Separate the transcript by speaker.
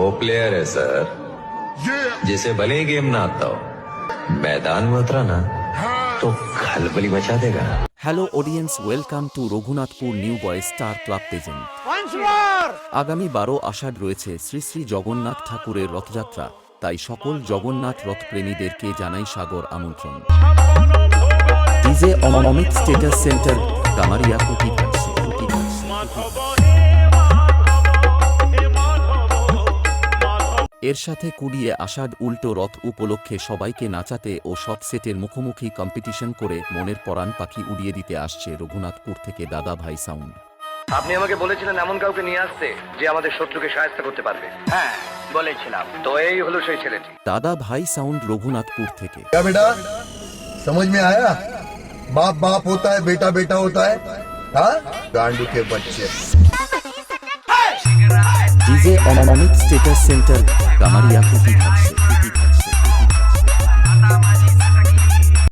Speaker 1: वो प्लेयर है सर जिसे भले ही गेम ना आता हो, मैदान में उतरा ना तो खलबली मचा देगा।
Speaker 2: Hello audience, welcome to Raghunathpur new boy star club pageant. আগামী 12 আষাঢ় রয়েছে শ্রী শ্রী জগন্নাথ ঠাকুরের রথযাত্রা, তাই সকল জগন্নাথ রথপ্রেমীদেরকে জানাই সাগর আমন্ত্রণ। ডিজে অমিত স্টেটাস সেন্টার কামারিয়া কুটি থাকছে। এর সাথে কুড়িয়ে আষাঢ় উল্টো রথ উপলক্ষে সবাইকে নাচাতে ও সব সেটের মুখোমুখি কম্পিটিশন করে মনের পরাণ পাখি উড়িয়ে দিতে আসছে রঘুনাথপুর থেকে দাদা ভাই সাউন্ড।
Speaker 3: আপনি আমাকে বলেছিলেন এমন কাউকে নিয়ে আসতে যে আমাদের শত্রুকে সাহায্য করতে পারবে। হ্যাঁ বলেছিলাম, তো এই হলো সেই ছেলেটি।
Speaker 2: দাদা ভাই সাউন্ড রঘুনাথপুর থেকে।
Speaker 4: क्या बेटा समझ में आया? बाप बाप होता है, बेटा बेटा होता है। हाँ गांडू के बच्चे।
Speaker 2: ডিজে অমিত স্টেটাস সেন্টার কামারিয়া কুটি থাকছে।